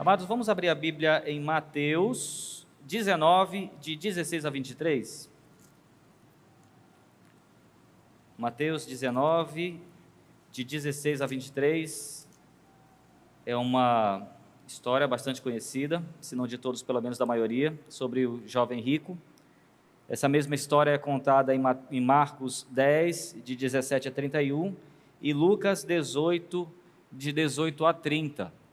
Amados, vamos abrir a Bíblia em Mateus 19, de 16 a 23. Mateus 19, de 16 a 23, é uma história bastante conhecida, se não de todos, pelo menos da maioria, sobre o jovem rico. Essa mesma história é contada em Marcos 10, de 17 a 31, e Lucas 18, de 18 a 30.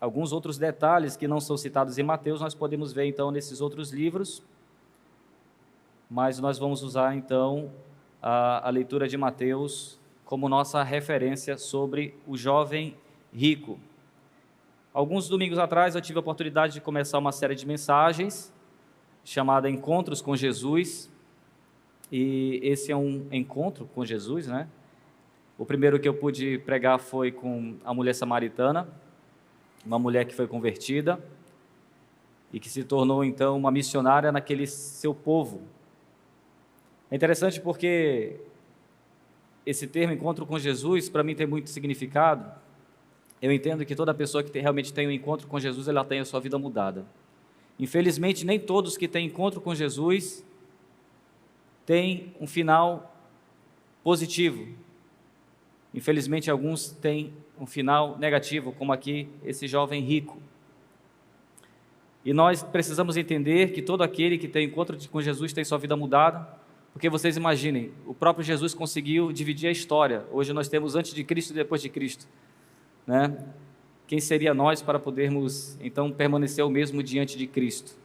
Alguns outros detalhes que não são citados em Mateus, nós podemos ver então nesses outros livros, mas nós vamos usar então a leitura de Mateus como nossa referência sobre o jovem rico. Alguns domingos atrás eu tive a oportunidade de começar uma série de mensagens chamada Encontros com Jesus, e esse é um encontro com Jesus, né? O primeiro que eu pude pregar foi com a mulher samaritana, uma mulher que foi convertida e que se tornou então uma missionária naquele seu povo. É interessante porque esse termo encontro com Jesus para mim tem muito significado. Eu entendo que toda pessoa que realmente tem um encontro com Jesus, ela tem a sua vida mudada. Infelizmente, nem todos que têm encontro com Jesus têm um final positivo. Infelizmente, alguns têm um final negativo, como aqui esse jovem rico. E nós precisamos entender que todo aquele que tem encontro com Jesus tem sua vida mudada, porque vocês imaginem, o próprio Jesus conseguiu dividir a história. Hoje nós temos antes de Cristo e depois de Cristo, né? Quem seria nós para podermos, então, permanecer o mesmo diante de Cristo?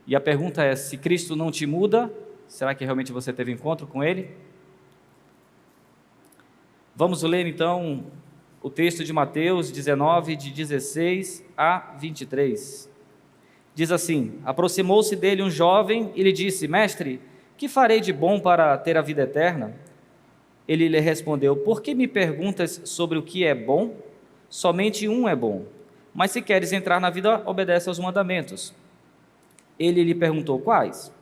E a pergunta é, se Cristo não te muda, será que realmente você teve encontro com Ele? Vamos ler, então, o texto de Mateus 19, de 16 a 23. Diz assim: aproximou-se dele um jovem e lhe disse: Mestre, que farei de bom para ter a vida eterna? Ele lhe respondeu: Por que me perguntas sobre o que é bom? Somente um é bom, mas se queres entrar na vida, obedece aos mandamentos. Ele lhe perguntou: quais?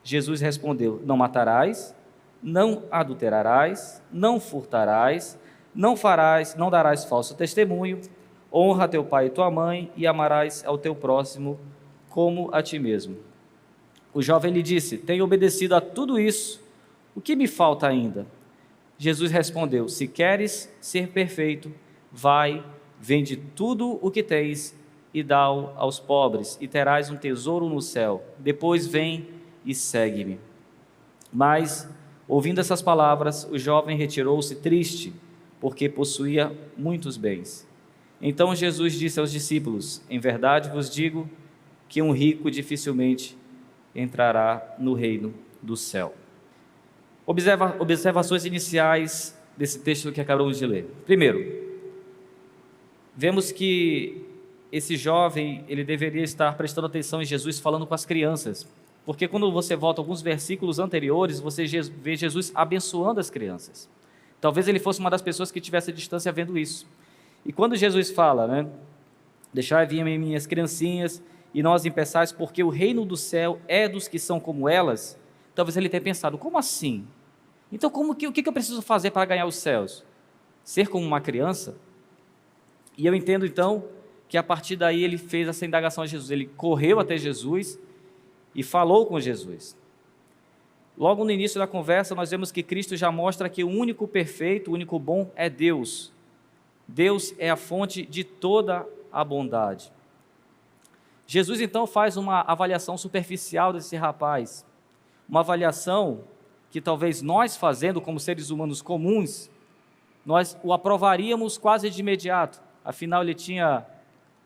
Jesus respondeu: não matarás, não adulterarás, não furtarás, não darás falso testemunho, honra teu pai e tua mãe e amarás ao teu próximo como a ti mesmo. O jovem lhe disse: tenho obedecido a tudo isso, o que me falta ainda? Jesus respondeu: se queres ser perfeito, vai, vende tudo o que tens e dá-o aos pobres, e terás um tesouro no céu. Depois vem e segue-me. Mas, ouvindo essas palavras, o jovem retirou-se triste, porque possuía muitos bens. Então Jesus disse aos discípulos: em verdade vos digo que um rico dificilmente entrará no reino do céu. Observações iniciais desse texto que acabamos de ler. Primeiro, vemos que esse jovem, ele deveria estar prestando atenção em Jesus falando com as crianças, porque quando você volta alguns versículos anteriores, você vê Jesus abençoando as crianças. Talvez ele fosse uma das pessoas que tivesse a distância vendo isso. E quando Jesus fala, né, deixai vir minhas criancinhas e não as impeçais, porque o reino do céu é dos que são como elas, talvez ele tenha pensado: como assim? Então o que eu preciso fazer para ganhar os céus? Ser como uma criança? E eu entendo então que a partir daí ele fez essa indagação a Jesus, ele correu até Jesus e falou com Jesus. Logo no início da conversa nós vemos que Cristo já mostra que o único perfeito, o único bom é Deus. Deus é a fonte de toda a bondade. Jesus então faz uma avaliação superficial desse rapaz, uma avaliação que talvez nós fazendo como seres humanos comuns, nós o aprovaríamos quase de imediato. Afinal, ele tinha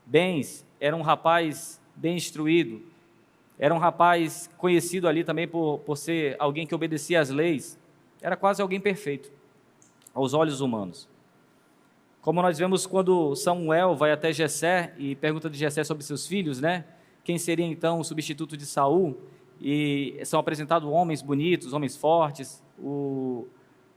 bens, era um rapaz bem instruído, era um rapaz conhecido ali também por ser alguém que obedecia às leis, era quase alguém perfeito, aos olhos humanos. Como nós vemos quando Samuel vai até Jessé e pergunta de Jessé sobre seus filhos, né? Quem seria então o substituto de Saul? E são apresentados homens bonitos, homens fortes,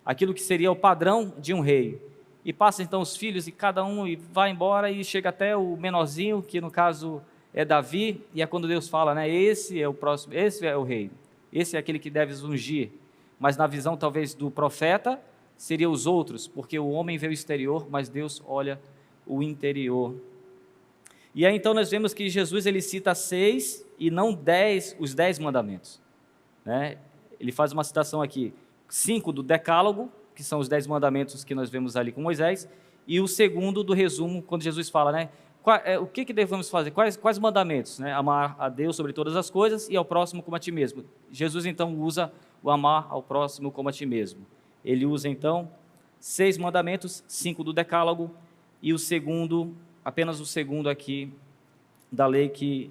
aquilo que seria o padrão de um rei. E passa então os filhos e cada um e vai embora e chega até o menorzinho, que no caso é Davi, e é quando Deus fala, né, esse é o próximo, esse é o rei, esse é aquele que deves ungir. Mas na visão talvez do profeta, seriam os outros, porque o homem vê o exterior, mas Deus olha o interior. E aí então nós vemos que Jesus ele cita 6 e não 10, os 10 mandamentos, né? Ele faz uma citação aqui, 5 do Decálogo, que são os 10 mandamentos que nós vemos ali com Moisés, e o segundo do resumo, quando Jesus fala, né? O que devemos fazer? Quais mandamentos? Né? Amar a Deus sobre todas as coisas e ao próximo como a ti mesmo. Jesus então usa o amar ao próximo como a ti mesmo. Ele usa então 6 mandamentos, 5 do Decálogo e o segundo, apenas o segundo aqui da lei que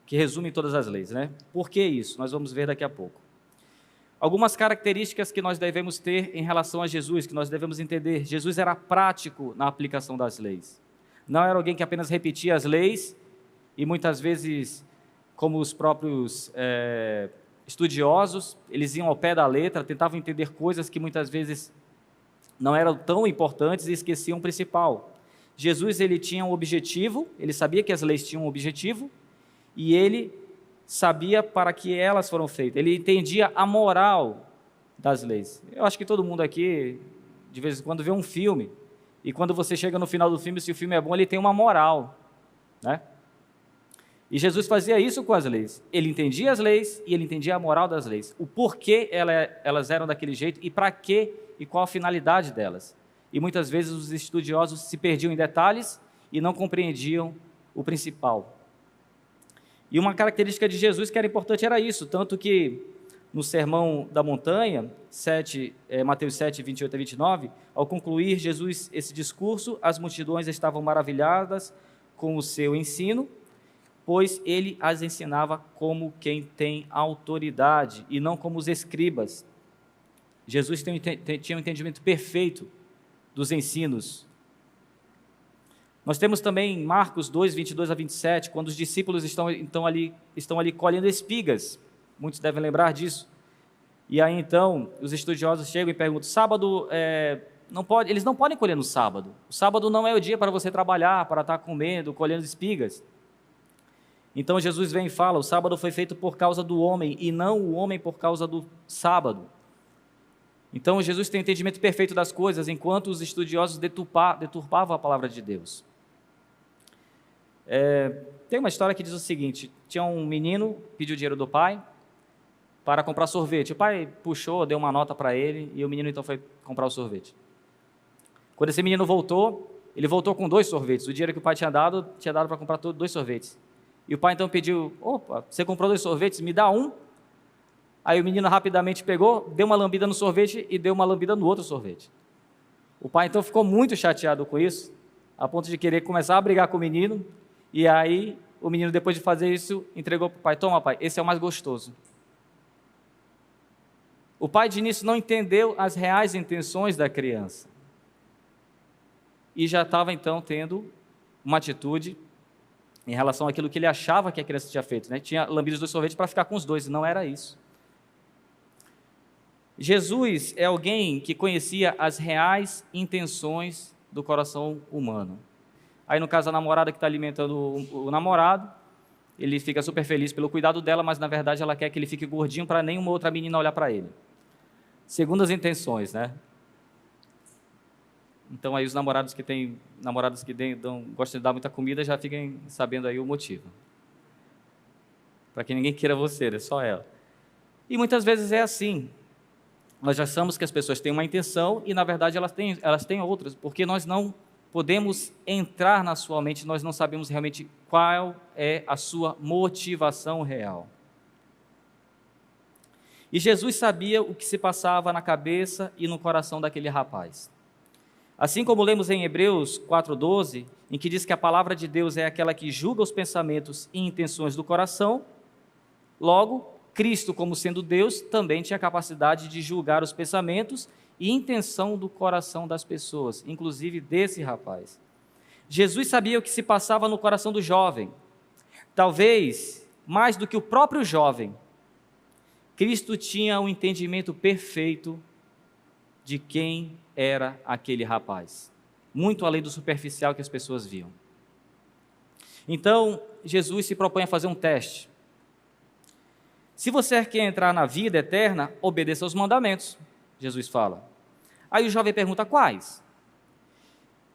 resume todas as leis, né? Por que isso? Nós vamos ver daqui a pouco. Algumas características que nós devemos ter em relação a Jesus, que nós devemos entender. Jesus era prático na aplicação das leis. Não era alguém que apenas repetia as leis e muitas vezes, como os próprios estudiosos, eles iam ao pé da letra, tentavam entender coisas que muitas vezes não eram tão importantes e esqueciam o principal. Jesus ele tinha um objetivo, ele sabia que as leis tinham um objetivo e ele sabia para que elas foram feitas. Ele entendia a moral das leis. Eu acho que todo mundo aqui, de vez em quando, vê um filme e quando você chega no final do filme, se o filme é bom, ele tem uma moral, né? E Jesus fazia isso com as leis. Ele entendia as leis e ele entendia a moral das leis. O porquê elas eram daquele jeito e para quê e qual a finalidade delas. E muitas vezes os estudiosos se perdiam em detalhes e não compreendiam o principal. E uma característica de Jesus que era importante era isso, tanto que no Sermão da Montanha, Mateus 7, 28 a 29, ao concluir Jesus esse discurso, as multidões estavam maravilhadas com o seu ensino, pois ele as ensinava como quem tem autoridade e não como os escribas. Jesus tinha um entendimento perfeito dos ensinos. Nós temos também Marcos 2, 22 a 27, quando os discípulos estão ali colhendo espigas. Muitos devem lembrar disso. E aí então, os estudiosos chegam e perguntam, sábado, eles não podem colher no sábado. O sábado não é o dia para você trabalhar, para estar comendo, colhendo espigas. Então Jesus vem e fala, o sábado foi feito por causa do homem, e não o homem por causa do sábado. Então Jesus tem o entendimento perfeito das coisas, enquanto os estudiosos deturpavam a palavra de Deus. Tem uma história que diz o seguinte, tinha um menino, pediu dinheiro do pai para comprar sorvete. O pai puxou, deu uma nota para ele, e o menino então foi comprar o sorvete. Quando esse menino voltou, ele voltou com 2 sorvetes. O dinheiro que o pai tinha dado para comprar 2 sorvetes. E o pai então pediu, opa, você comprou 2 sorvetes, me dá um. Aí o menino rapidamente pegou, deu uma lambida no sorvete e deu uma lambida no outro sorvete. O pai então ficou muito chateado com isso, a ponto de querer começar a brigar com o menino, e aí o menino, depois de fazer isso, entregou para o pai, toma pai, esse é o mais gostoso. O pai de início não entendeu as reais intenções da criança, e já estava então tendo uma atitude em relação àquilo que ele achava que a criança tinha feito, né? Tinha lambido os 2 sorvetes para ficar com os 2, e não era isso. Jesus é alguém que conhecia as reais intenções do coração humano. Aí no caso a namorada que está alimentando o namorado, ele fica super feliz pelo cuidado dela, mas na verdade ela quer que ele fique gordinho para nenhuma outra menina olhar para ele. Segundo as intenções, né? Então aí os namorados que gostam de dar muita comida já fiquem sabendo aí o motivo. Para que ninguém queira você, é só ela. E muitas vezes é assim. Nós achamos que as pessoas têm uma intenção e, na verdade, elas têm outras, porque nós não podemos entrar na sua mente, nós não sabemos realmente qual é a sua motivação real. E Jesus sabia o que se passava na cabeça e no coração daquele rapaz. Assim como lemos em Hebreus 4:12, em que diz que a palavra de Deus é aquela que julga os pensamentos e intenções do coração, logo, Cristo, como sendo Deus, também tinha a capacidade de julgar os pensamentos e intenção do coração das pessoas, inclusive desse rapaz. Jesus sabia o que se passava no coração do jovem. Talvez, mais do que o próprio jovem, Cristo tinha um entendimento perfeito de quem era aquele rapaz, muito além do superficial que as pessoas viam. Então, Jesus se propõe a fazer um teste. Se você quer entrar na vida eterna, obedeça aos mandamentos, Jesus fala. Aí o jovem pergunta, quais?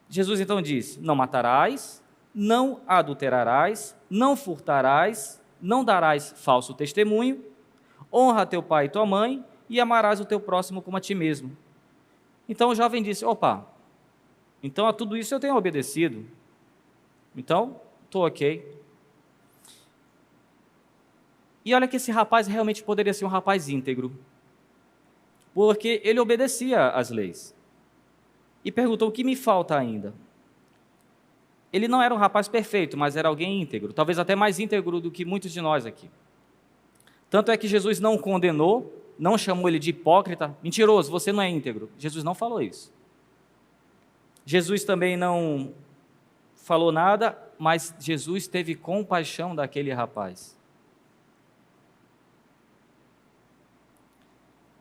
Jesus então diz, não matarás, não adulterarás, não furtarás, não darás falso testemunho, honra teu pai e tua mãe, e amarás o teu próximo como a ti mesmo. Então o jovem disse, opa, então a tudo isso eu tenho obedecido, então estou ok. E olha que esse rapaz realmente poderia ser um rapaz íntegro, porque ele obedecia às leis. E perguntou, o que me falta ainda? Ele não era um rapaz perfeito, mas era alguém íntegro, talvez até mais íntegro do que muitos de nós aqui. Tanto é que Jesus não o condenou, não chamou ele de hipócrita, mentiroso, você não é íntegro. Jesus não falou isso. Jesus também não falou nada, mas Jesus teve compaixão daquele rapaz.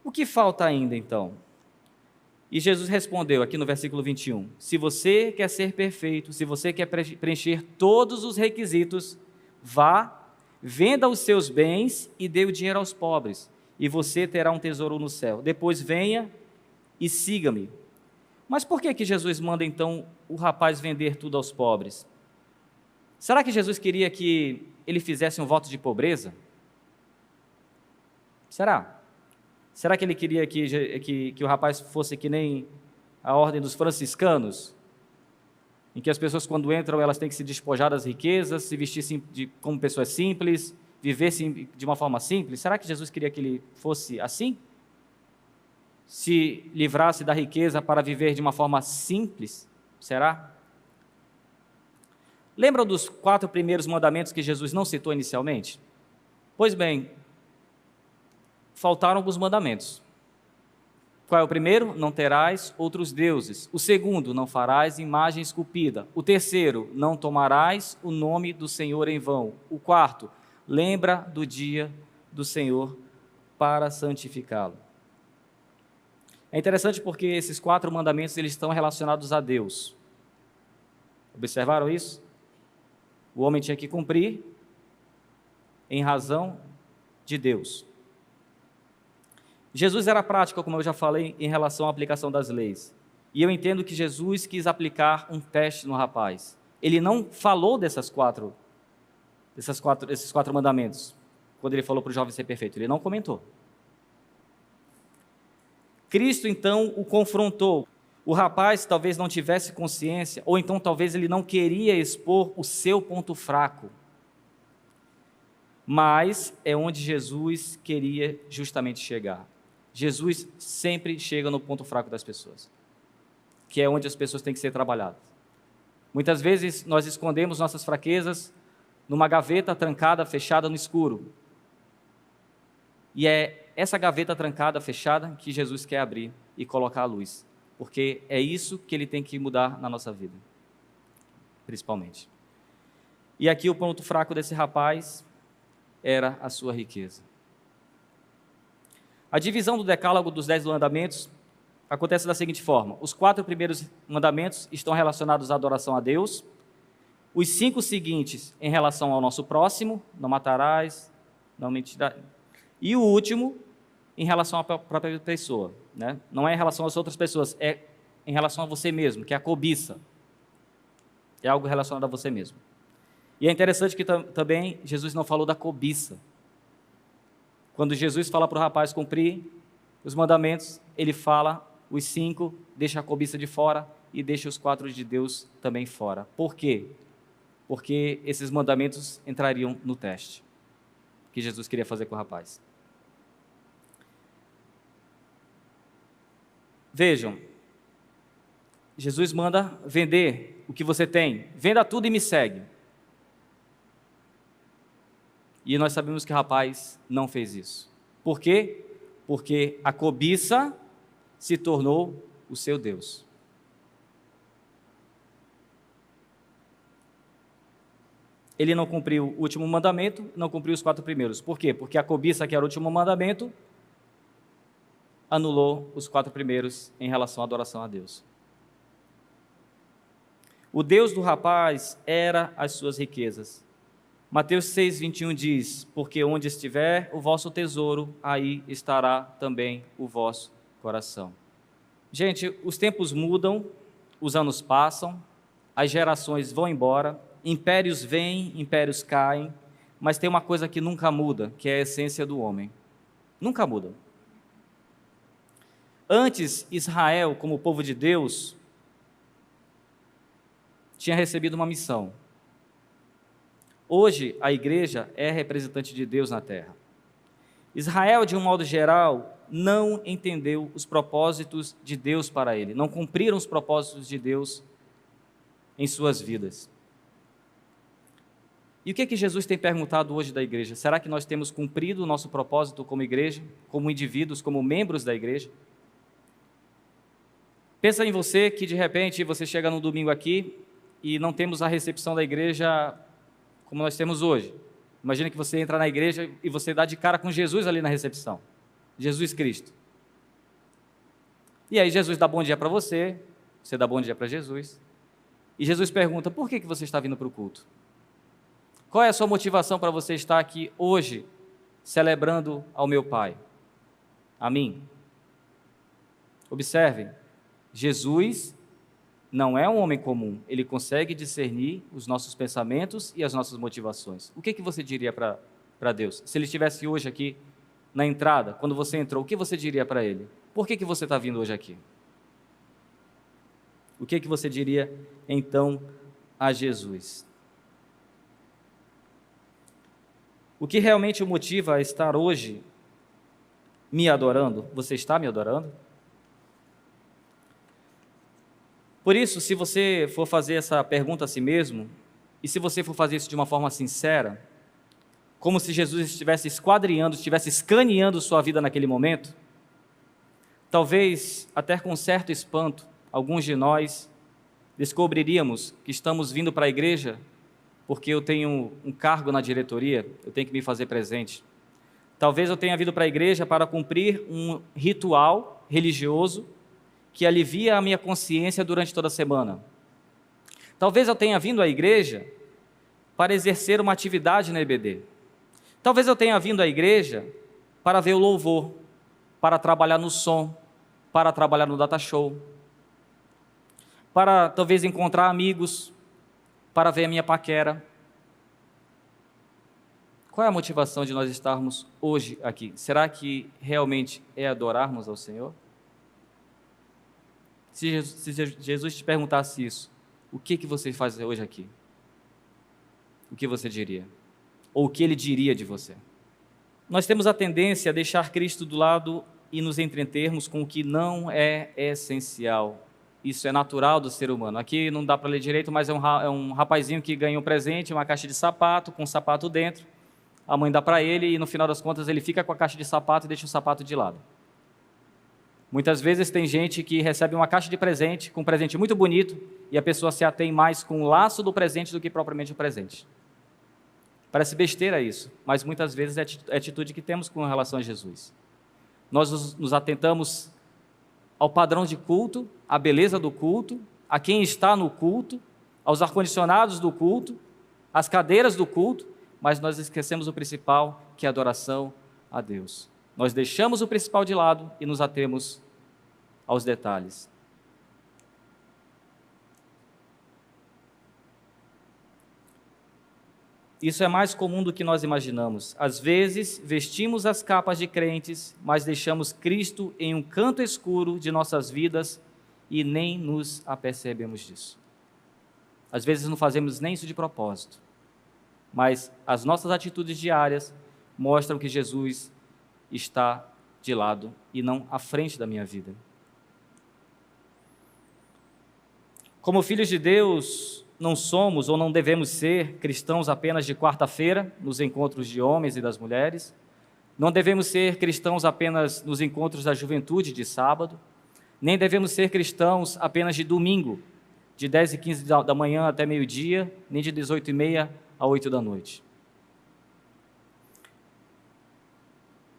O que falta ainda então? E Jesus respondeu aqui no versículo 21, se você quer ser perfeito, se você quer preencher todos os requisitos, vá, venda os seus bens e dê o dinheiro aos pobres, e você terá um tesouro no céu. Depois venha e siga-me. Mas por que Jesus manda então o rapaz vender tudo aos pobres? Será que Jesus queria que ele fizesse um voto de pobreza? Será? Será que ele queria que o rapaz fosse que nem a ordem dos franciscanos, em que as pessoas quando entram elas têm que se despojar das riquezas, se vestir como pessoas simples, viver de uma forma simples? Será que Jesus queria que ele fosse assim? Se livrasse da riqueza para viver de uma forma simples? Será? Lembram dos 4 primeiros mandamentos que Jesus não citou inicialmente? Pois bem, faltaram alguns mandamentos. Qual é o primeiro? Não terás outros deuses. O segundo, não farás imagem esculpida. O terceiro, não tomarás o nome do Senhor em vão. O quarto, lembra do dia do Senhor para santificá-lo. É interessante porque esses 4 mandamentos eles estão relacionados a Deus. Observaram isso? O homem tinha que cumprir em razão de Deus. Jesus era prático, como eu já falei, em relação à aplicação das leis. E eu entendo que Jesus quis aplicar um teste no rapaz. Ele não falou esses quatro mandamentos, quando ele falou para o jovem ser perfeito. Ele não comentou. Cristo, então, o confrontou. O rapaz talvez não tivesse consciência, ou então talvez ele não queria expor o seu ponto fraco. Mas é onde Jesus queria justamente chegar. Jesus sempre chega no ponto fraco das pessoas, que é onde as pessoas têm que ser trabalhadas. Muitas vezes nós escondemos nossas fraquezas numa gaveta trancada, fechada no escuro. E é essa gaveta trancada, fechada, que Jesus quer abrir e colocar à luz, porque é isso que ele tem que mudar na nossa vida, principalmente. E aqui o ponto fraco desse rapaz era a sua riqueza. A divisão do decálogo dos 10 mandamentos acontece da seguinte forma: os 4 primeiros mandamentos estão relacionados à adoração a Deus, os 5 seguintes em relação ao nosso próximo, não matarás, não mentirás, e o último em relação à própria pessoa, né? Não é em relação às outras pessoas, é em relação a você mesmo, que é a cobiça, é algo relacionado a você mesmo. E é interessante que também Jesus não falou da cobiça. Quando Jesus fala para o rapaz cumprir os mandamentos, ele fala os 5, deixa a cobiça de fora e deixa os 4 de Deus também fora. Por quê? Porque esses mandamentos entrariam no teste que Jesus queria fazer com o rapaz. Vejam, Jesus manda vender o que você tem, venda tudo e me segue. E nós sabemos que o rapaz não fez isso. Por quê? Porque a cobiça se tornou o seu Deus. Ele não cumpriu o último mandamento, não cumpriu os 4 primeiros. Por quê? Porque a cobiça, que era o último mandamento, anulou os 4 primeiros em relação à adoração a Deus. O Deus do rapaz era as suas riquezas. Mateus 6:21 diz, porque onde estiver o vosso tesouro, aí estará também o vosso coração. Gente, os tempos mudam, os anos passam, as gerações vão embora, impérios vêm, impérios caem, mas tem uma coisa que nunca muda, que é a essência do homem. Nunca muda. Antes, Israel, como povo de Deus, tinha recebido uma missão. Hoje, a igreja é representante de Deus na terra. Israel, de um modo geral, não entendeu os propósitos de Deus para ele, não cumpriram os propósitos de Deus em suas vidas. E o que é que Jesus tem perguntado hoje da igreja? Será que nós temos cumprido o nosso propósito como igreja, como indivíduos, como membros da igreja? Pensa em você que de repente você chega no domingo aqui e não temos a recepção da igreja como nós temos hoje. Imagina que você entra na igreja e você dá de cara com Jesus ali na recepção. Jesus Cristo. E aí Jesus dá bom dia para você, você dá bom dia para Jesus. E Jesus pergunta, por que você está vindo para o culto? Qual é a sua motivação para você estar aqui hoje, celebrando ao meu Pai? A mim? Observem, Jesus não é um homem comum, ele consegue discernir os nossos pensamentos e as nossas motivações. O que você diria para Deus? Se ele estivesse hoje aqui na entrada, quando você entrou, o que você diria para ele? Por que você está vindo hoje aqui? O que você diria então a Jesus? O que realmente o motiva a estar hoje me adorando? Você está me adorando? Por isso, se você for fazer essa pergunta a si mesmo, e se você for fazer isso de uma forma sincera, como se Jesus estivesse esquadrinhando, estivesse escaneando sua vida naquele momento, talvez, até com certo espanto, alguns de nós descobriríamos que estamos vindo para a igreja porque eu tenho um cargo na diretoria, eu tenho que me fazer presente. Talvez eu tenha vindo para a igreja para cumprir um ritual religioso que alivia a minha consciência durante toda a semana. Talvez eu tenha vindo à igreja para exercer uma atividade na EBD. Talvez eu tenha vindo à igreja para ver o louvor, para trabalhar no som, para trabalhar no data show, para talvez encontrar amigos, para ver a minha paquera. Qual é a motivação de nós estarmos hoje aqui? Será que realmente é adorarmos ao Senhor? Se Jesus te perguntasse isso, o que você faz hoje aqui? O que você diria? Ou o que Ele diria de você? Nós temos a tendência a deixar Cristo do lado e nos entretermos com o que não é essencial. Isso é natural do ser humano. Aqui não dá para ler direito, mas é um rapazinho que ganha um presente, uma caixa de sapato, com um sapato dentro. A mãe dá para ele e no final das contas ele fica com a caixa de sapato e deixa o sapato de lado. Muitas vezes tem gente que recebe uma caixa de presente, com um presente muito bonito, e a pessoa se atém mais com o laço do presente do que propriamente o presente. Parece besteira isso, mas muitas vezes é a atitude que temos com relação a Jesus. Nós nos atentamos ao padrão de culto, à beleza do culto, a quem está no culto, aos ar-condicionados do culto, às cadeiras do culto, mas nós esquecemos o principal, que é a adoração a Deus. Nós deixamos o principal de lado e nos atemos aos detalhes. Isso é mais comum do que nós imaginamos. Às vezes, vestimos as capas de crentes, mas deixamos Cristo em um canto escuro de nossas vidas e nem nos apercebemos disso. Às vezes não fazemos nem isso de propósito, mas as nossas atitudes diárias mostram que Jesus está de lado e não à frente da minha vida. Como filhos de Deus, não somos ou não devemos ser cristãos apenas de quarta-feira, nos encontros de homens e das mulheres. Não devemos ser cristãos apenas nos encontros da juventude de sábado. Nem devemos ser cristãos apenas de domingo, de 10h15 da manhã até meio-dia, nem de 18h30 a 8 da noite.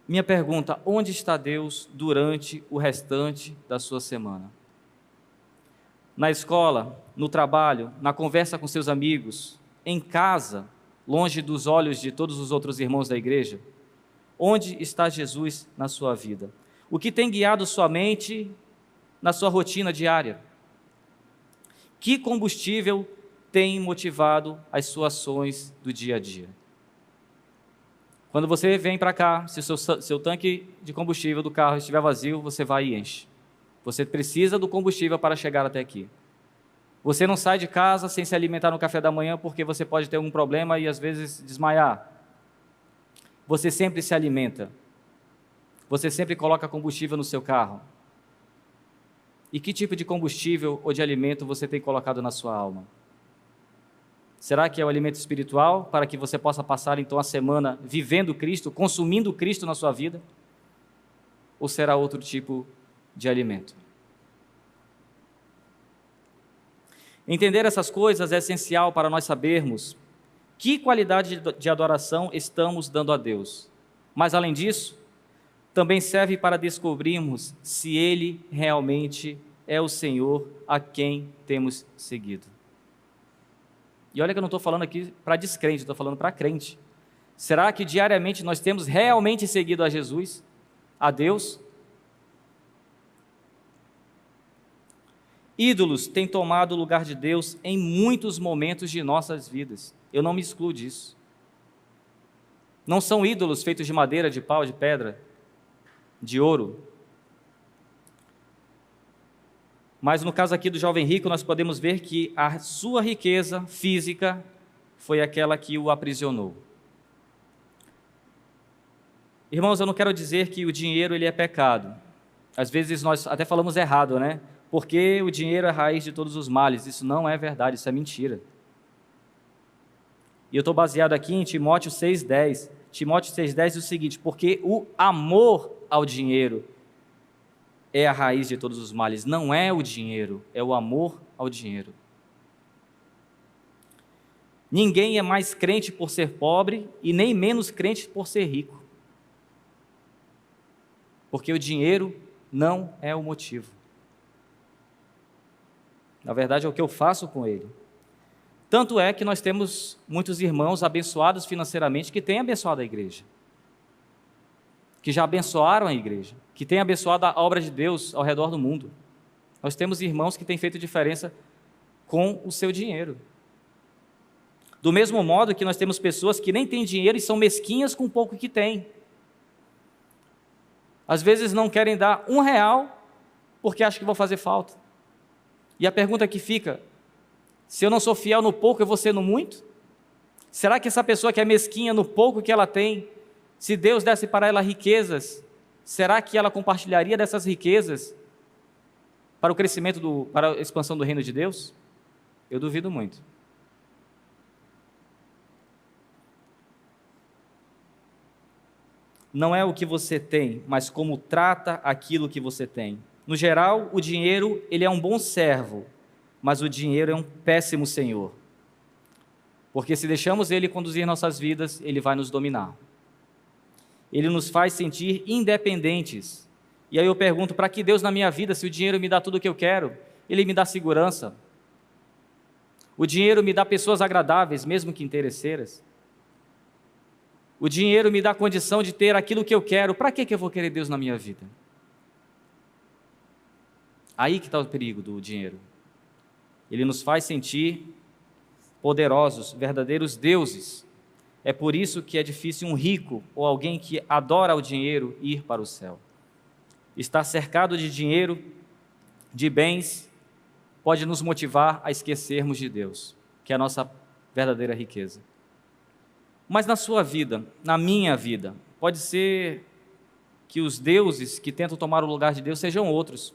Minha pergunta, onde está Deus durante o restante da sua semana? Na escola, no trabalho, na conversa com seus amigos, em casa, longe dos olhos de todos os outros irmãos da igreja? Onde está Jesus na sua vida? O que tem guiado sua mente na sua rotina diária? Que combustível tem motivado as suas ações do dia a dia? Quando você vem para cá, se o seu tanque de combustível do carro estiver vazio, você vai e enche. Você precisa do combustível para chegar até aqui. Você não sai de casa sem se alimentar no café da manhã porque você pode ter algum problema e às vezes desmaiar. Você sempre se alimenta. Você sempre coloca combustível no seu carro. E que tipo de combustível ou de alimento você tem colocado na sua alma? Será que é o alimento espiritual para que você possa passar então a semana vivendo Cristo, consumindo Cristo na sua vida? Ou será outro tipo de alimento? Entender essas coisas é essencial para nós sabermos que qualidade de adoração estamos dando a Deus. Mas além disso, também serve para descobrirmos se Ele realmente é o Senhor a quem temos seguido. E olha que eu não estou falando aqui para descrente, estou falando para crente. Será que diariamente nós temos realmente seguido a Jesus, a Deus? Ídolos têm tomado o lugar de Deus em muitos momentos de nossas vidas. Eu não me excluo disso. Não são ídolos feitos de madeira, de pau, de pedra, de ouro. Mas no caso aqui do jovem rico, nós podemos ver que a sua riqueza física foi aquela que o aprisionou. Irmãos, eu não quero dizer que o dinheiro ele é pecado. Às vezes nós até falamos errado, né? Porque o dinheiro é a raiz de todos os males. Isso não é verdade, isso é mentira. E eu estou baseado aqui em Timóteo 6,10. Timóteo 6,10 diz o seguinte: porque o amor ao dinheiro é a raiz de todos os males. Não é o dinheiro, é o amor ao dinheiro. Ninguém é mais crente por ser pobre e nem menos crente por ser rico. Porque o dinheiro não é o motivo. Na verdade, é o que eu faço com ele. Tanto é que nós temos muitos irmãos abençoados financeiramente que têm abençoado a igreja, que já abençoaram a igreja, que têm abençoado a obra de Deus ao redor do mundo. Nós temos irmãos que têm feito diferença com o seu dinheiro. Do mesmo modo que nós temos pessoas que nem têm dinheiro e são mesquinhas com o pouco que têm. Às vezes não querem dar R$1 porque acham que vão fazer falta. E a pergunta que fica: se eu não sou fiel no pouco, eu vou ser no muito? Será que essa pessoa que é mesquinha no pouco que ela tem, se Deus desse para ela riquezas, será que ela compartilharia dessas riquezas para o crescimento, para a expansão do reino de Deus? Eu duvido muito. Não é o que você tem, mas como trata aquilo que você tem. No geral, o dinheiro ele é um bom servo, mas o dinheiro é um péssimo senhor. Porque se deixamos ele conduzir nossas vidas, ele vai nos dominar. Ele nos faz sentir independentes. E aí eu pergunto: para que Deus na minha vida, se o dinheiro me dá tudo o que eu quero? Ele me dá segurança. O dinheiro me dá pessoas agradáveis, mesmo que interesseiras. O dinheiro me dá condição de ter aquilo que eu quero. Para que eu vou querer Deus na minha vida? Aí que está o perigo do dinheiro. Ele nos faz sentir poderosos, verdadeiros deuses. É por isso que é difícil um rico ou alguém que adora o dinheiro ir para o céu. Estar cercado de dinheiro, de bens, pode nos motivar a esquecermos de Deus, que é a nossa verdadeira riqueza. Mas na sua vida, na minha vida, pode ser que os deuses que tentam tomar o lugar de Deus sejam outros.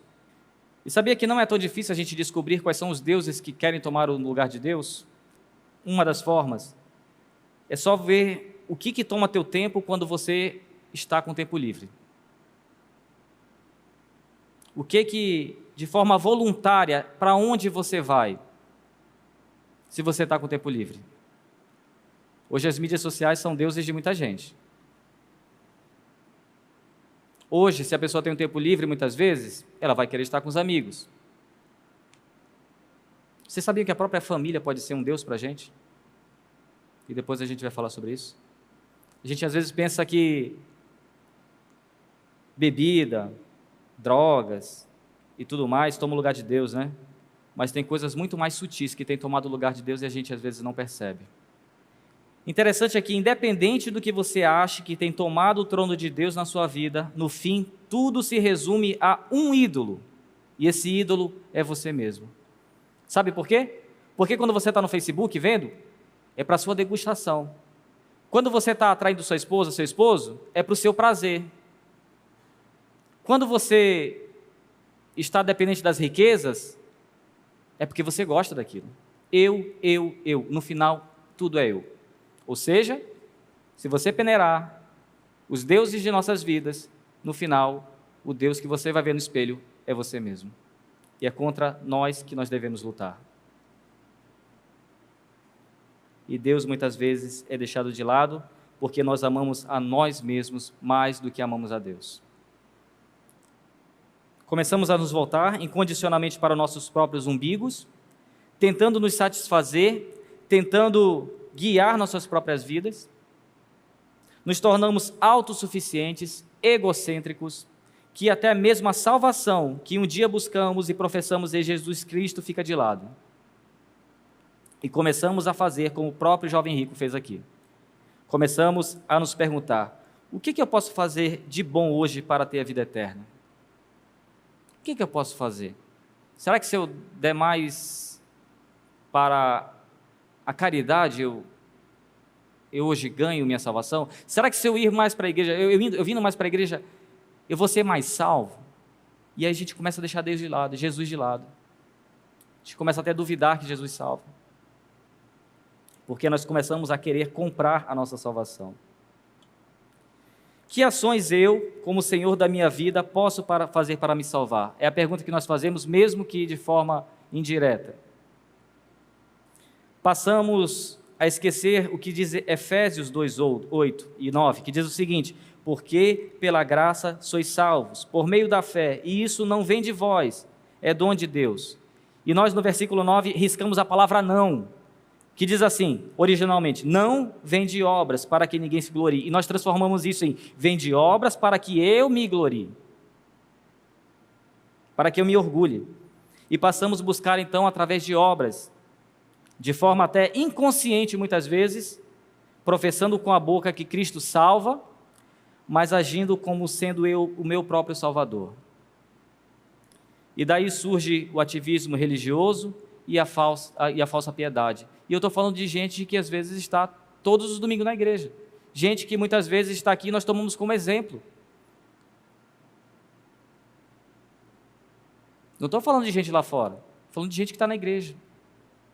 E sabia que não é tão difícil a gente descobrir quais são os deuses que querem tomar o lugar de Deus? Uma das formas é só ver o que toma teu tempo quando você está com tempo livre. O que de forma voluntária, para onde você vai, se você está com tempo livre? Hoje as mídias sociais são deuses de muita gente. Hoje, se a pessoa tem um tempo livre, muitas vezes, ela vai querer estar com os amigos. Você sabia que a própria família pode ser um Deus para a gente? E depois a gente vai falar sobre isso. A gente às vezes pensa que bebida, drogas e tudo mais tomam o lugar de Deus, né? mas tem coisas muito mais sutis que têm tomado o lugar de Deus e a gente às vezes não percebe. Interessante é que, independente do que você ache que tem tomado o trono de Deus na sua vida, no fim, tudo se resume a um ídolo, e esse ídolo é você mesmo. Sabe por quê? Porque quando você está no Facebook vendo, é para sua degustação. Quando você está atraindo sua esposa, seu esposo, é para o seu prazer. Quando você está dependente das riquezas, é porque você gosta daquilo. Eu. No final, tudo é eu. Ou seja, se você peneirar os deuses de nossas vidas, no final, o Deus que você vai ver no espelho é você mesmo. E é contra nós que nós devemos lutar. E Deus muitas vezes é deixado de lado porque nós amamos a nós mesmos mais do que amamos a Deus. Começamos a nos voltar incondicionalmente para nossos próprios umbigos, tentando nos satisfazer, tentando guiar nossas próprias vidas. Nos tornamos autossuficientes, egocêntricos, que até mesmo a salvação que um dia buscamos e professamos em Jesus Cristo fica de lado. E começamos a fazer como o próprio jovem rico fez aqui. Começamos a nos perguntar: o que eu posso fazer de bom hoje para ter a vida eterna? O que eu posso fazer? Será que se eu der mais para a caridade, eu hoje ganho minha salvação? Será que se eu ir mais para a igreja, eu vindo mais para a igreja, eu vou ser mais salvo? E aí a gente começa a deixar Deus de lado, Jesus de lado. A gente começa até a duvidar que Jesus salva. Porque nós começamos a querer comprar a nossa salvação. Que ações eu, como Senhor da minha vida, posso fazer para me salvar? É a pergunta que nós fazemos, mesmo que de forma indireta. Passamos a esquecer o que diz Efésios 2, 8 e 9, que diz o seguinte: porque pela graça sois salvos, por meio da fé, e isso não vem de vós, é dom de Deus. E nós no versículo 9 riscamos a palavra não, que diz assim, originalmente: não vem de obras para que ninguém se glorie. E nós transformamos isso em: vem de obras para que eu me glorie, para que eu me orgulhe. E passamos a buscar então através de obras, de forma até inconsciente muitas vezes, professando com a boca que Cristo salva, mas agindo como sendo eu o meu próprio Salvador. E daí surge o ativismo religioso e a falsa piedade. E eu estou falando de gente que às vezes está todos os domingos na igreja. Gente que muitas vezes está aqui e nós tomamos como exemplo. Não estou falando de gente lá fora, estou falando de gente que está na igreja.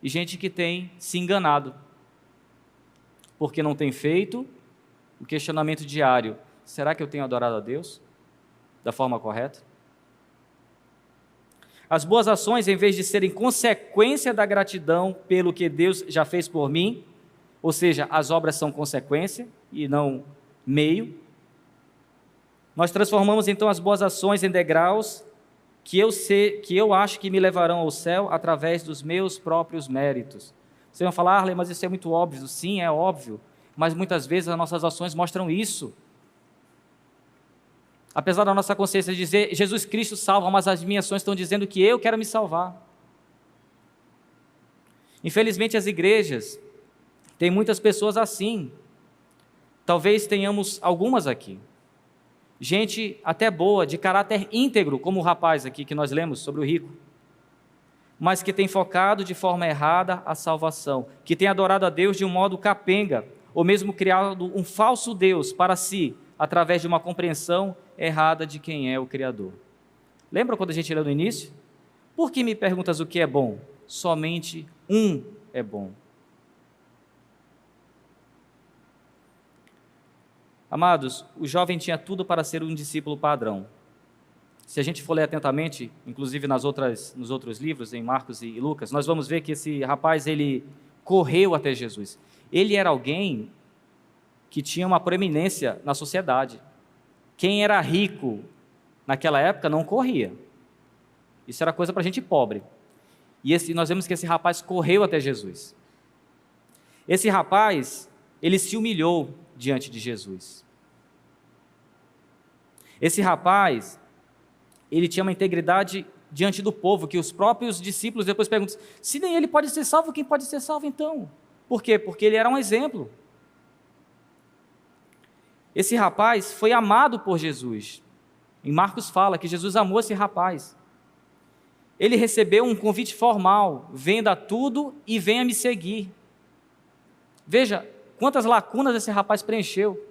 E gente que tem se enganado, porque não tem feito o questionamento diário: será que eu tenho adorado a Deus da forma correta? As boas ações, em vez de serem consequência da gratidão pelo que Deus já fez por mim, ou seja, as obras são consequência e não meio, nós transformamos então as boas ações em degraus que eu acho que me levarão ao céu através dos meus próprios méritos. Vocês vão falar: Arley, mas isso é muito óbvio. Sim, é óbvio, mas muitas vezes as nossas ações mostram isso. Apesar da nossa consciência dizer: Jesus Cristo salva, mas as minhas ações estão dizendo que eu quero me salvar. Infelizmente as igrejas têm muitas pessoas assim. Talvez tenhamos algumas aqui. Gente até boa, de caráter íntegro, como o rapaz aqui que nós lemos sobre o rico, mas que tem focado de forma errada a salvação, que tem adorado a Deus de um modo capenga, ou mesmo criado um falso Deus para si, através de uma compreensão errada de quem é o Criador. Lembra quando a gente leu no início? Por que me perguntas o que é bom? Somente um é bom. Amados, o jovem tinha tudo para ser um discípulo padrão. Se a gente for ler atentamente, inclusive nos outros livros, em Marcos e Lucas, nós vamos ver que esse rapaz, ele correu até Jesus. Ele era alguém que tinha uma proeminência na sociedade. Quem era rico naquela época não corria. Isso era coisa para gente pobre. E nós vemos que esse rapaz correu até Jesus. Esse rapaz, ele se humilhou diante de Jesus. Esse rapaz, ele tinha uma integridade diante do povo, que os próprios discípulos depois perguntam, se nem ele pode ser salvo, quem pode ser salvo então? Por quê? Porque ele era um exemplo. Esse rapaz foi amado por Jesus. Em Marcos fala que Jesus amou esse rapaz. Ele recebeu um convite formal, venda tudo e venha me seguir. Veja quantas lacunas esse rapaz preencheu,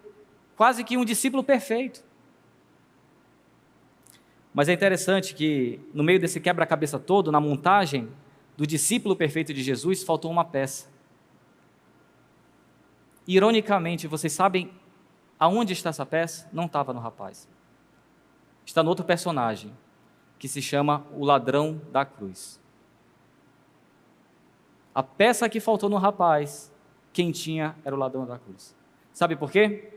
quase que um discípulo perfeito. Mas é interessante que no meio desse quebra-cabeça todo, na montagem do discípulo perfeito de Jesus, faltou uma peça. Ironicamente, vocês sabem aonde está essa peça? Não estava no rapaz. Está no outro personagem, que se chama o ladrão da cruz. A peça que faltou no rapaz, quem tinha era o ladrão da cruz. Sabe por quê?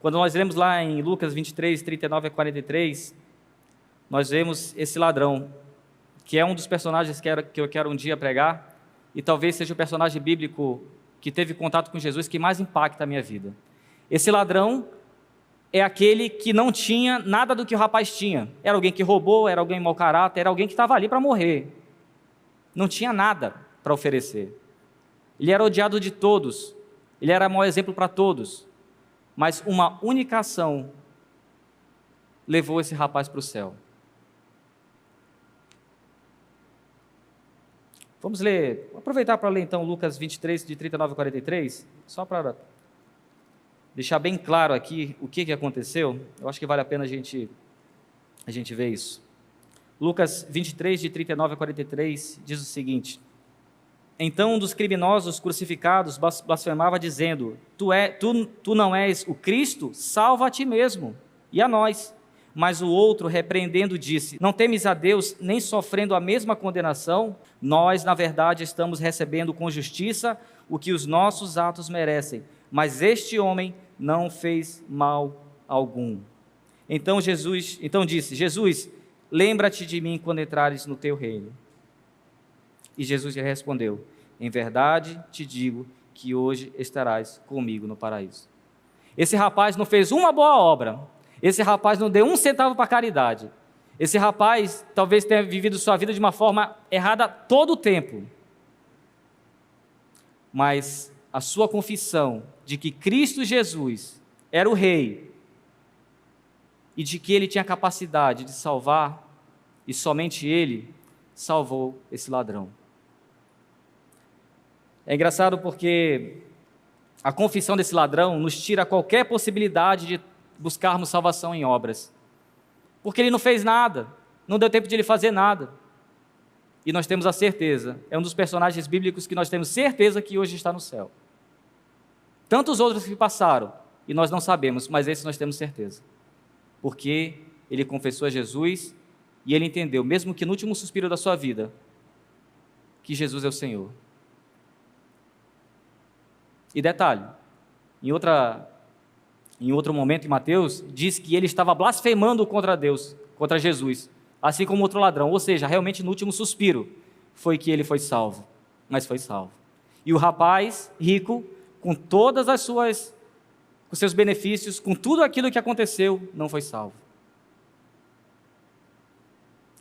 Quando nós lemos lá em Lucas 23, 39 a 43, nós vemos esse ladrão, que é um dos personagens que eu quero um dia pregar, e talvez seja o personagem bíblico que teve contato com Jesus que mais impacta a minha vida. Esse ladrão é aquele que não tinha nada do que o rapaz tinha. Era alguém que roubou, era alguém mau caráter, era alguém que estava ali para morrer. Não tinha nada para oferecer. Ele era odiado de todos, ele era mau exemplo para todos, mas uma única ação levou esse rapaz para o céu. Vamos ler, aproveitar para ler então Lucas 23, de 39 a 43, só para deixar bem claro aqui o que aconteceu. Eu acho que vale a pena a gente ver isso. Lucas 23, de 39 a 43, diz o seguinte: Então um dos criminosos crucificados blasfemava dizendo, tu não és o Cristo? Salva a ti mesmo e a nós. Mas o outro, repreendendo, disse, não temes a Deus, nem sofrendo a mesma condenação? Nós, na verdade, estamos recebendo com justiça o que os nossos atos merecem, mas este homem não fez mal algum. Então disse, Jesus, lembra-te de mim quando entrares no teu reino. E Jesus lhe respondeu, em verdade te digo que hoje estarás comigo no paraíso. Esse rapaz não fez uma boa obra, esse rapaz não deu um centavo para caridade, esse rapaz talvez tenha vivido sua vida de uma forma errada todo o tempo, mas a sua confissão de que Cristo Jesus era o Rei e de que Ele tinha capacidade de salvar, e somente Ele salvou esse ladrão. É engraçado porque a confissão desse ladrão nos tira qualquer possibilidade de buscarmos salvação em obras. Porque ele não fez nada, não deu tempo de ele fazer nada. E nós temos a certeza, é um dos personagens bíblicos que nós temos certeza que hoje está no céu. Tantos outros que passaram, e nós não sabemos, mas esse nós temos certeza. Porque ele confessou a Jesus e ele entendeu, mesmo que no último suspiro da sua vida, que Jesus é o Senhor. E detalhe, em outro momento em Mateus, diz que ele estava blasfemando contra Deus, contra Jesus, assim como outro ladrão, ou seja, realmente no último suspiro foi que ele foi salvo, mas foi salvo. E o rapaz rico, com todas com seus benefícios, com tudo aquilo que aconteceu, não foi salvo.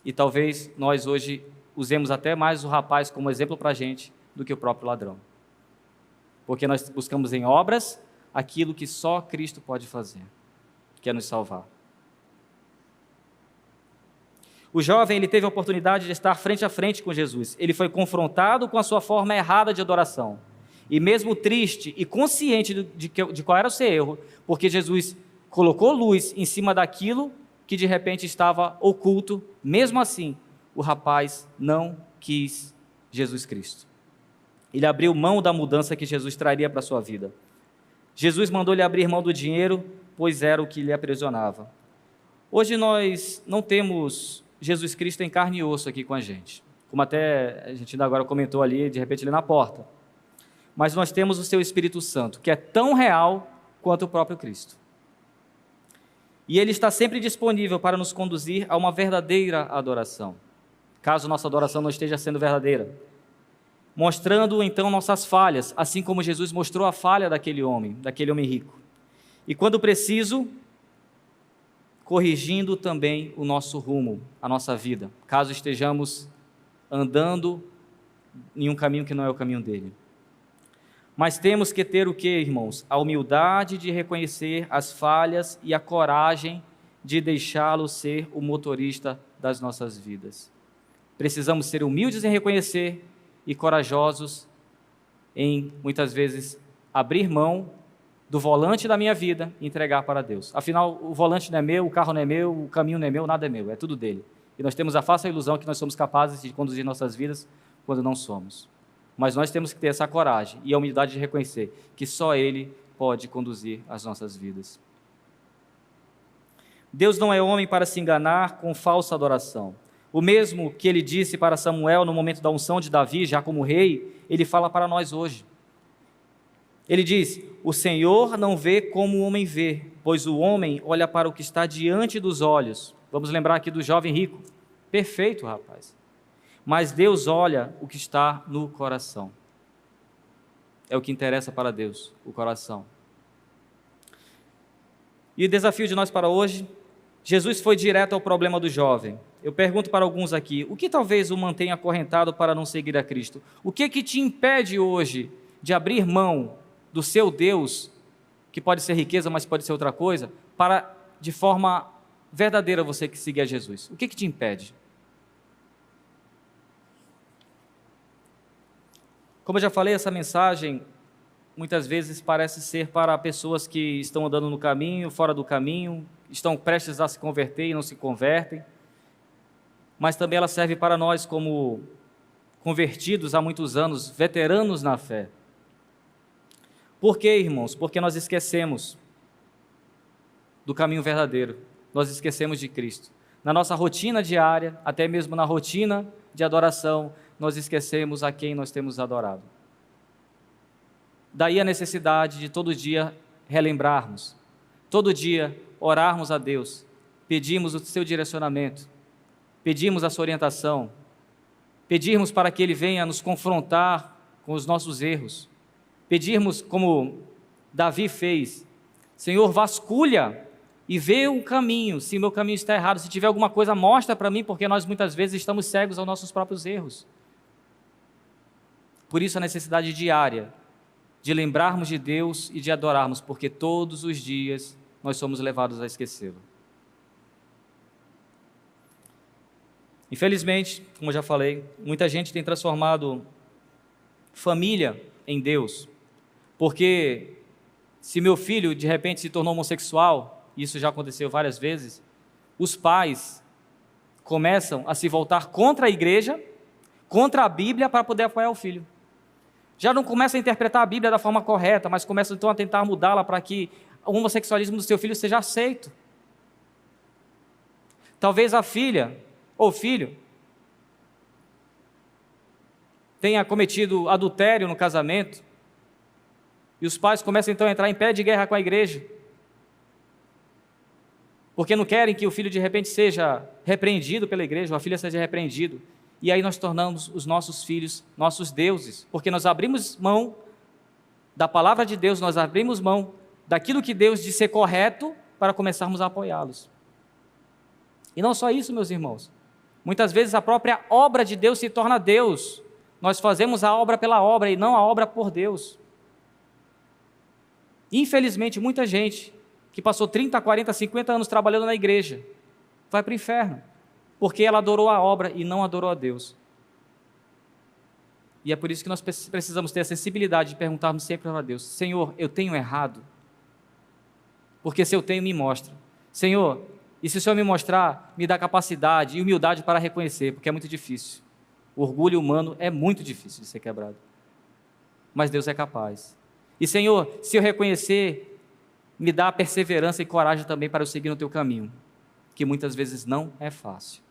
E talvez nós hoje usemos até mais o rapaz como exemplo para a gente do que o próprio ladrão. Porque nós buscamos em obras aquilo que só Cristo pode fazer, que é nos salvar. O jovem, ele teve a oportunidade de estar frente a frente com Jesus. Ele foi confrontado com a sua forma errada de adoração. E mesmo triste e consciente de qual era o seu erro, porque Jesus colocou luz em cima daquilo que de repente estava oculto, mesmo assim, o rapaz não quis Jesus Cristo. Ele abriu mão da mudança que Jesus traria para a sua vida. Jesus mandou ele abrir mão do dinheiro, pois era o que lhe aprisionava. Hoje nós não temos Jesus Cristo em carne e osso aqui com a gente, como até a gente ainda agora comentou ali, de repente ali na porta. Mas nós temos o seu Espírito Santo, que é tão real quanto o próprio Cristo. E ele está sempre disponível para nos conduzir a uma verdadeira adoração, caso nossa adoração não esteja sendo verdadeira. Mostrando então nossas falhas, assim como Jesus mostrou a falha daquele homem rico. E quando preciso, corrigindo também o nosso rumo, a nossa vida, caso estejamos andando em um caminho que não é o caminho dele. Mas temos que ter o que, irmãos? A humildade de reconhecer as falhas e a coragem de deixá-lo ser o motorista das nossas vidas. Precisamos ser humildes em reconhecer e corajosos em, muitas vezes, abrir mão do volante da minha vida e entregar para Deus. Afinal, o volante não é meu, o carro não é meu, o caminho não é meu, nada é meu, é tudo dele. E nós temos a falsa ilusão que nós somos capazes de conduzir nossas vidas quando não somos. Mas nós temos que ter essa coragem e a humildade de reconhecer que só Ele pode conduzir as nossas vidas. Deus não é homem para se enganar com falsa adoração. O mesmo que Ele disse para Samuel no momento da unção de Davi, já como rei, Ele fala para nós hoje. Ele diz: o Senhor não vê como o homem vê, pois o homem olha para o que está diante dos olhos. Vamos lembrar aqui do jovem rico. Perfeito, rapaz. Mas Deus olha o que está no coração. É o que interessa para Deus, o coração. E o desafio de nós para hoje, Jesus foi direto ao problema do jovem. Eu pergunto para alguns aqui, o que talvez o mantenha acorrentado para não seguir a Cristo? O que te impede hoje de abrir mão do seu Deus, que pode ser riqueza, mas pode ser outra coisa, para de forma verdadeira você que seguir a Jesus? O que te impede? Como eu já falei, essa mensagem muitas vezes parece ser para pessoas que estão andando no caminho, fora do caminho, estão prestes a se converter e não se convertem, mas também ela serve para nós como convertidos há muitos anos, veteranos na fé. Por quê, irmãos? Porque nós esquecemos do caminho verdadeiro, nós esquecemos de Cristo. Na nossa rotina diária, até mesmo na rotina de adoração, nós esquecemos a quem nós temos adorado. Daí a necessidade de todo dia relembrarmos, todo dia orarmos a Deus, pedirmos o seu direcionamento, pedimos a sua orientação, pedirmos para que Ele venha nos confrontar com os nossos erros, pedirmos como Davi fez: Senhor, vasculha e vê o caminho, se meu caminho está errado, se tiver alguma coisa, mostra para mim, porque nós muitas vezes estamos cegos aos nossos próprios erros. Por isso a necessidade diária de lembrarmos de Deus e de adorarmos, porque todos os dias nós somos levados a esquecê-lo. Infelizmente, como eu já falei, muita gente tem transformado família em Deus, porque se meu filho de repente se tornou homossexual, isso já aconteceu várias vezes, os pais começam a se voltar contra a igreja, contra a Bíblia, para poder apoiar o filho. Já não começam a interpretar a Bíblia da forma correta, mas começam então a tentar mudá-la para que o homossexualismo do seu filho seja aceito. Talvez a filha ou filho tenha cometido adultério no casamento, e os pais começam então a entrar em pé de guerra com a igreja, porque não querem que o filho de repente seja repreendido pela igreja, ou a filha seja repreendido. E aí nós tornamos os nossos filhos nossos deuses, porque nós abrimos mão da palavra de Deus, nós abrimos mão daquilo que Deus disse ser correto para começarmos a apoiá-los. E não só isso, meus irmãos, muitas vezes a própria obra de Deus se torna Deus. Nós fazemos a obra pela obra e não a obra por Deus. Infelizmente, muita gente que passou 30, 40, 50 anos trabalhando na igreja vai para o inferno, porque ela adorou a obra e não adorou a Deus. E é por isso que nós precisamos ter a sensibilidade de perguntarmos sempre a Deus: Senhor, eu tenho errado? Porque se eu tenho, me mostra. Senhor, e se o Senhor me mostrar, me dá capacidade e humildade para reconhecer, porque é muito difícil. O orgulho humano é muito difícil de ser quebrado. Mas Deus é capaz. E Senhor, se eu reconhecer, me dá perseverança e coragem também para eu seguir no teu caminho, que muitas vezes não é fácil.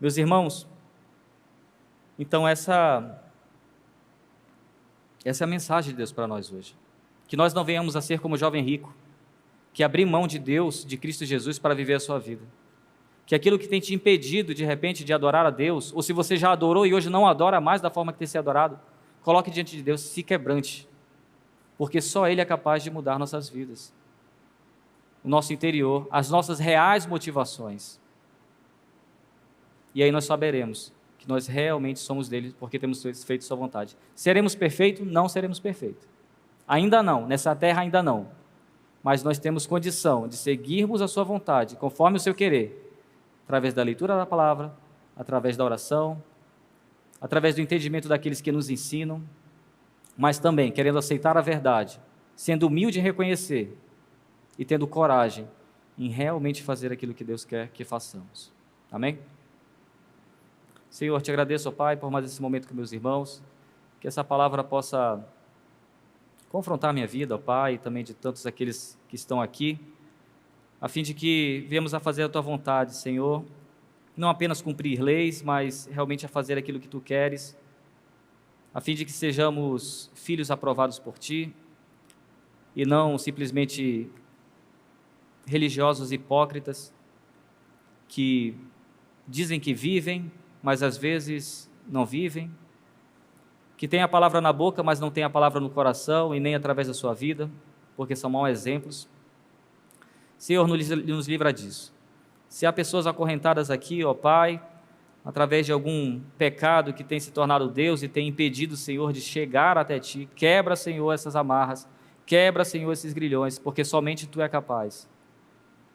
Meus irmãos, então essa é a mensagem de Deus para nós hoje. Que nós não venhamos a ser como o jovem rico, que abrir mão de Deus, de Cristo Jesus, para viver a sua vida. Que aquilo que tem te impedido, de repente, de adorar a Deus, ou se você já adorou e hoje não adora mais da forma que tem sido adorado, coloque diante de Deus, se quebrante, porque só Ele é capaz de mudar nossas vidas. o nosso interior, as nossas reais motivações. E aí nós saberemos que nós realmente somos dele, porque temos feito sua vontade. Seremos perfeitos? Não seremos perfeitos. Ainda não, nessa terra ainda não. Mas nós temos condição de seguirmos a sua vontade, conforme o seu querer, através da leitura da palavra, através da oração, através do entendimento daqueles que nos ensinam, mas também querendo aceitar a verdade, sendo humilde em reconhecer e tendo coragem em realmente fazer aquilo que Deus quer que façamos. Amém? Senhor, te agradeço, ó Pai, por mais esse momento com meus irmãos, que essa palavra possa confrontar minha vida, ó Pai, e também de tantos aqueles que estão aqui, a fim de que venhamos a fazer a Tua vontade, Senhor, não apenas cumprir leis, mas realmente a fazer aquilo que Tu queres, a fim de que sejamos filhos aprovados por Ti, e não simplesmente religiosos hipócritas, que dizem que vivem, mas às vezes não vivem, que tem a palavra na boca, mas não tem a palavra no coração e nem através da sua vida, porque são maus exemplos. Senhor, nos livra disso. Se há pessoas acorrentadas aqui, ó Pai, através de algum pecado que tem se tornado Deus e tem impedido, Senhor, de chegar até Ti, quebra, Senhor, essas amarras, quebra, Senhor, esses grilhões, porque somente Tu é capaz.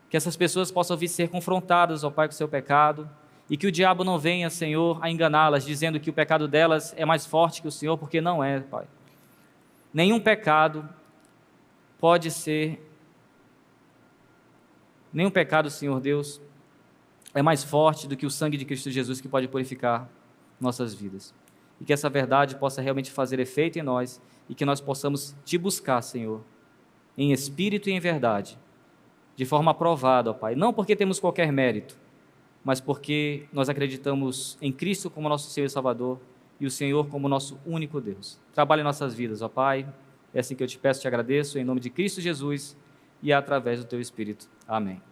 Que essas pessoas possam vir ser confrontadas, ó Pai, com o seu pecado, e que o diabo não venha, Senhor, a enganá-las, dizendo que o pecado delas é mais forte que o Senhor, porque não é, Pai. Nenhum pecado, Senhor Deus, é mais forte do que o sangue de Cristo Jesus, que pode purificar nossas vidas. E que essa verdade possa realmente fazer efeito em nós, e que nós possamos Te buscar, Senhor, em espírito e em verdade, de forma aprovada, ó Pai, não porque temos qualquer mérito, mas porque nós acreditamos em Cristo como nosso Senhor e Salvador e o Senhor como nosso único Deus. Trabalhe em nossas vidas, ó Pai, é assim que eu Te peço, Te agradeço, em nome de Cristo Jesus e através do Teu Espírito. Amém.